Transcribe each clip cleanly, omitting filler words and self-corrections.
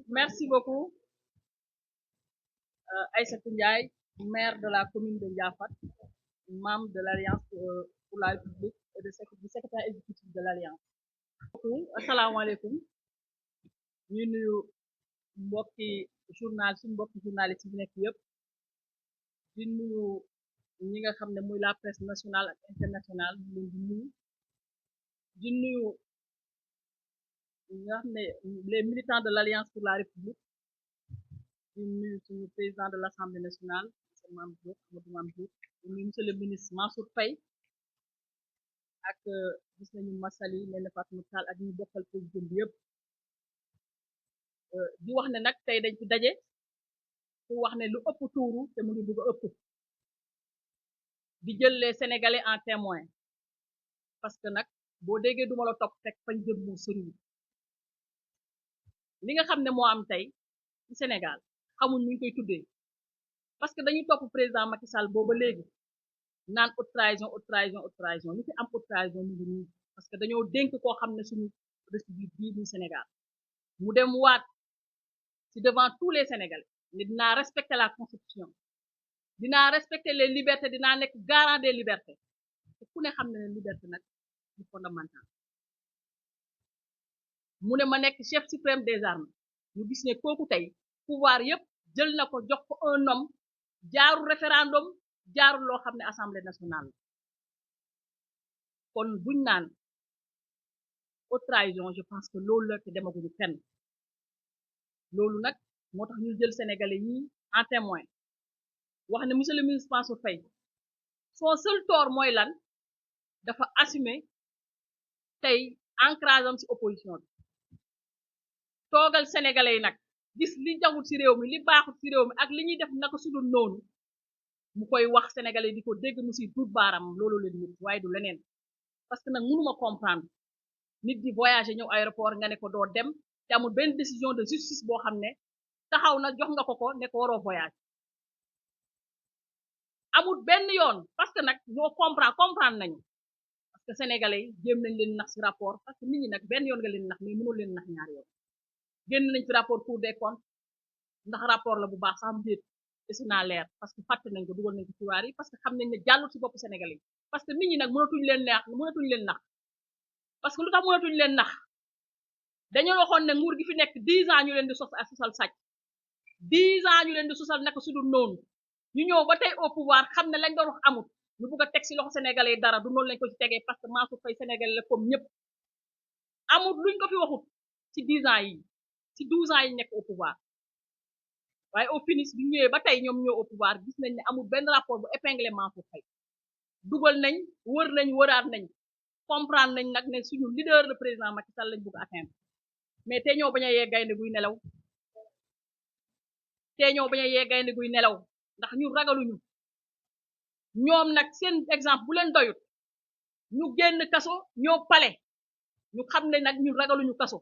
Merci beaucoup, Aïssatou Ndiaye, maire de la commune de Ndiafat, membre de l'Alliance pour la République et du secrétaire exécutif de l'Alliance. Asalaamaaleykum ñu nuyu mbokki suñu mbokki journaliste yi nekk yëpp di nuyu ñi nga xam ne muy la presse nationale ak internationale ñu leen di nuyu ñi nga xam ne les militants de l'Alliance pour la République di nuyu suñu président de l'Assemblée nationale monsieur Mame Diop Amadou Mame Diop di nuyu monsieur le ministre Mansour Faye ak gis nañu Massaly Néné Fatma Tall ak ñu bokkal président bi yëpp di wax ne nag tey dañ ci daje pour wax ne lu ëpp tuuru te mu ngi bëgg a ëpp di jël les Sénégalais en témoin parce que nag boo déggee duma la topp fekk fañ jëm mu sori li nga xam ne moo am tey ci Sénégal xamuñ ñu koy tuddee parce que dañu topp président Macky Sall booba léegi naan haute trahison haute trahison haute trahison li fi am haute trahison mu ngi nii parce que dañoo dénk koo xam ne suñu république bii muy Sénégal mu dem waat ci devant tous les Sénégalais ne dinaa respecter la constitution dinaa respecter les libertés dinaa nekk garant des libertés te ku ne xam ne ne liberté nag du fondamental mu ne ma nekk chef suprême des armées ñu gis ne kooku tey pouvoir yëpp jël na ko jox ko un homme jaarul référendum jaarul loo xam ne assemblée nationale la kon buñ naan haute trahison je pense que loolu la te demaguñu fenn loolu nag moo tax ñu jël sénégalais yi en témoin wax ne monsieur le ministre Mansour Faye son seul tort mooy lan dafa assumer tey ancrage am ci opposition bi toogal sénégalais yi nag gis li jaxut ci réew mi li baaxut ci réew mi ak li ñuy def naka sudul noonu mu koy wax sénégalais di ko dégg mu ci dut baaram loolu leen nit waaye du leneen parce que nag mënuma comprendre nit di voyager ñëw aéroport nga ne ko doo dem te amul benn décision de justice boo xam ne taxaw na jox nga ko ne ko waroo voyage amul benn yoon parce que nag ñoo comprendre nañu parce que sénégalais yi jéem nañ leen nax ci rapport parce que nit ñi nag benn yoon nga leen nax mais mënoo leen nax ñaari yoon génn nañ ci rapport Cour des comptes ndax rapport la bu baax sax mu déet desi naa leer parce que fàtte nañ ko dugal nañ ko ci waar yi parce que xam nañ ne jàllul ci bopp sénégalais yi parce que nit ñi nag mënatuñ leen nax parce que lu tax mënatuñ leen nax dañoo waxoon ne nguur gi fi nekk 10 ans ñu leen di sosal sàcc 10 ans ñu leen di sosal naka su dul noonu ñu ñëw ba tey au pouvoir xam ne lañ doon wax amut ñu bugg a teg ci loxo sénégalais yi dara du noonu lañ ko ci tegee parce que Mansour Faye sénégalais la comme ñëpp amut luñ ko fi waxut ci 10 ans yi ci 12 ans yi nekk au pouvoir waaye au finish bi ñëwee ba tey ñoom ñëw au pouvoir gis nañ ne amul benn rapport bu épinglé Mansour Faye dugal nañ wëraat nañ comprendre nañ nag ne suñu leader le président Macky Sall lañ bëgg a atteindre mais te ñoo bañ a yee gaynde guy nelaw ndax ñu ragaluñu ñoom nag seen exemple bu leen doyut ñu génn kaso ñoo pale ñu xam ne nag ñu ragaluñu kaso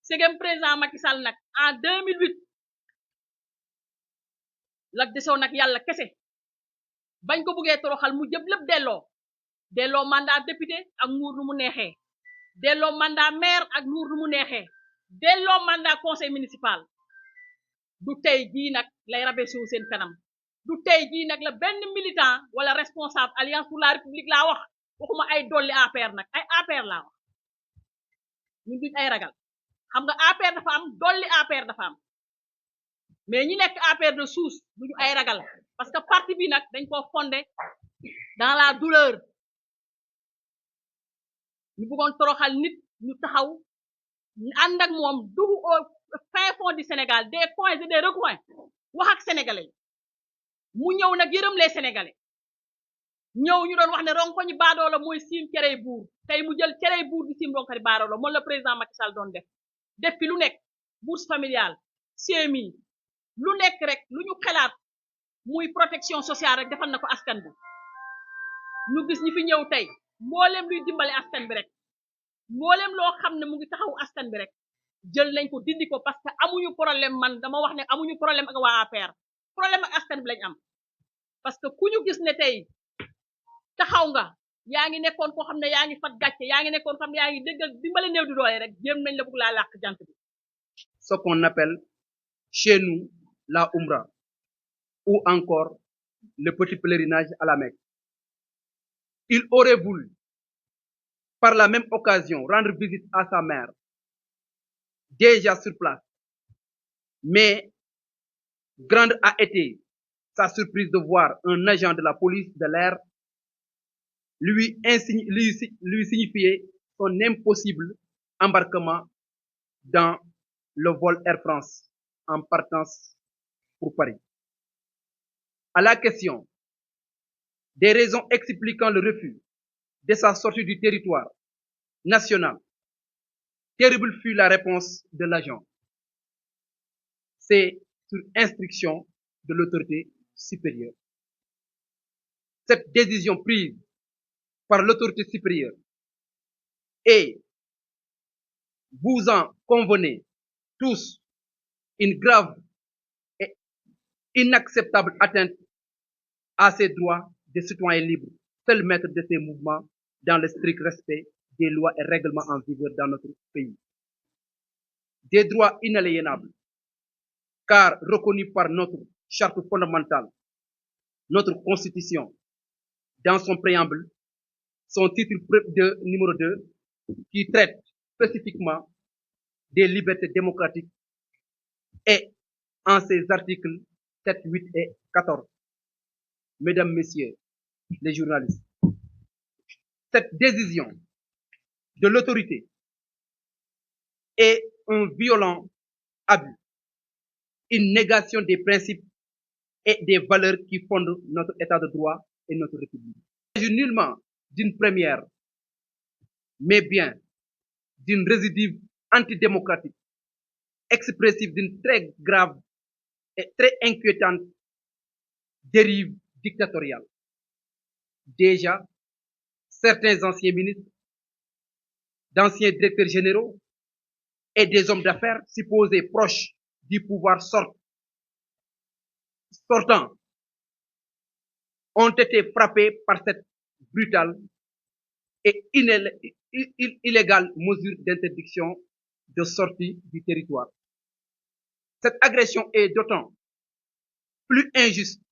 segem président Macky Sall nag en 2008 la desoon nag yàlla kese bañ ko buggee toroxal mu jëm lépp delloo mandat député ak nguur nu mu neexee delloo mandat maire ak nguur nu mu neexee delloo mandat conseil municipal du tey jii nag lay rabaisser seen kanam du tey jii nag la benn militant wala responsable alliance pour la république laa wax waxuma ay dolli APR nag ay APR laa wax ñun duñ ay ragal xam nga APR dafa am dolli APR dafa am mais ñi nekk APR de souche duñu ay ragal parce que parti bi nag dañ koo fondé dans la douleur ñu bëggoon toroxal nit ñu taxaw ñu ànd ak moom dugg au fin fond du Sénégal des coins et des recoins wax ak sénégalais mu ñëw nag yërëm les sénégalais ñëw ñu doon wax ne ronkoñi baadoola mooy siim cerey buur tey mu jël cerey buur di siim ronkoñi baadoola moom la président Macky Sall doon def fi lu nekk bourse familiale CMI lu nekk rek lu ñu xalaat muy protection sociale rek defal na ko askan bi ñu gis ñi fi ñëw tey mbooleem luy dimbale askan bi rek mbooleem loo xam ne mu ngi taxaw askan bi rek jël nañ ko dindi ko parce que amuñu problème man dama wax ne amuñu problème ak waa APR problème ak askan bi lañ am parce que ku ñu gis ne tey taxaw nga yaa ngi nekkoon koo xam ne yaa ngi fat gàcce yaa ngi nekkoon xam ne yaa ngi déggal dimbale néew di doole rek jéem nañ la bëgg laa làq jant bi ce qu'on appelle chez nous la Umrah ou encore le petit pèlerinage à la Mecque. Il aurait voulu, par la même occasion, rendre visite à sa mère, déjà sur place. Mais grande a été sa surprise de voir un agent de la police de l'air lui signifier son impossible embarquement dans le vol Air France en partance pour Paris. À la question des raisons expliquant le refus de sa sortie du territoire national, terrible fut la réponse de l'agent. C'est sur instruction de l'autorité supérieure. Cette décision prise par l'autorité supérieure est, vous en convenez tous, une grave et inacceptable atteinte à ses droits de citoyens libres, seul maître de ses mouvements dans le strict respect des lois et règlements en vigueur dans notre pays. Des droits inaliénables, car reconnus par notre charte fondamentale, notre constitution, dans son préambule, son titre numéro 2, qui traite spécifiquement des libertés démocratiques, et en ses articles 7, 8 et 14. Mesdames, Messieurs les journalistes, cette décision de l'autorité est un violent abus, une négation des principes et des valeurs qui fondent notre état de droit et notre république. Il ne s'agit nullement d'une première, mais bien d'une récidive antidémocratique, expressive d'une très grave et très inquiétante dérive dictatoriale. Déjà, certains anciens ministres, d'anciens directeurs généraux et des hommes d'affaires supposés proches du pouvoir sortant ont été frappés par cette brutale et illégale mesure d'interdiction de sortie du territoire. Cette agression est d'autant plus injuste,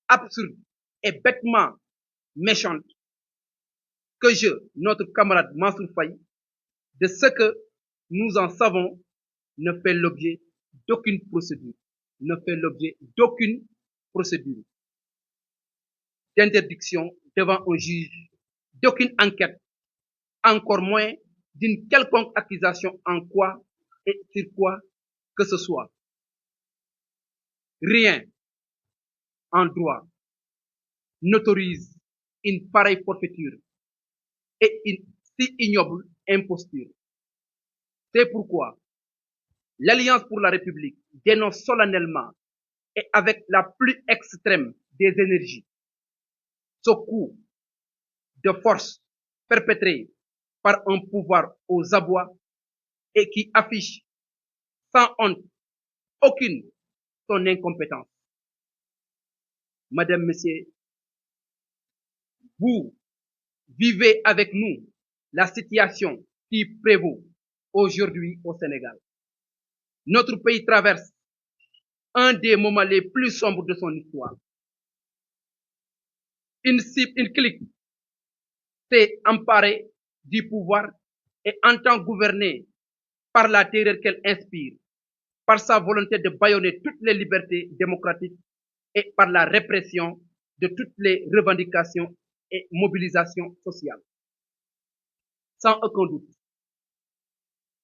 absurde et bêtement méchante que notre camarade Mansour Faye, de ce que nous en savons, ne fait l'objet d'aucune procédure, d'interdiction devant un juge, d'aucune enquête, encore moins d'une quelconque accusation en quoi et sur quoi que ce soit. Rien en droit n'autorise une pareille forfaiture et une si ignoble imposture. C'est pourquoi l'Alliance pour la République dénonce solennellement et avec la plus extrême des énergies ce coup de force perpétré par un pouvoir aux abois et qui affiche sans honte aucune son incompétence. Madame, Messieurs, vous vivez avec nous la situation qui prévaut aujourd'hui au Sénégal. Notre pays traverse un des moments les plus sombres de son histoire. Une clique s'est emparée du pouvoir et entend gouverner par la terreur qu'elle inspire, par sa volonté de bâillonner toutes les libertés démocratiques et par la répression de toutes les revendications et mobilisations sociales. Sans aucun doute,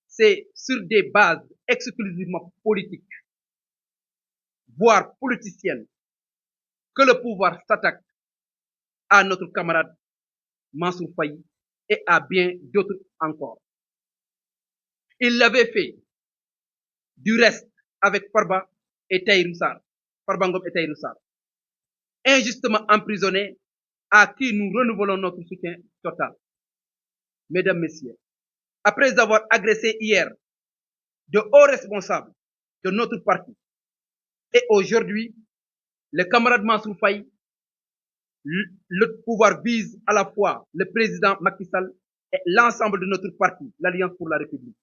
c'est sur des bases exclusivement politiques, voire politiciennes, que le pouvoir s'attaque à notre camarade Mansour Faye et à bien d'autres encore. Il l'avait fait, du reste, avec Farba Ngom et Tahirou Sarr, injustement emprisonnés, à qui nous renouvelons notre soutien total. Mesdames, Messieurs, après avoir agressé hier de hauts responsables de notre parti, et aujourd'hui, le camarade Mansour Faye, le pouvoir vise à la fois le président Macky Sall et l'ensemble de notre parti, l'Alliance pour la République.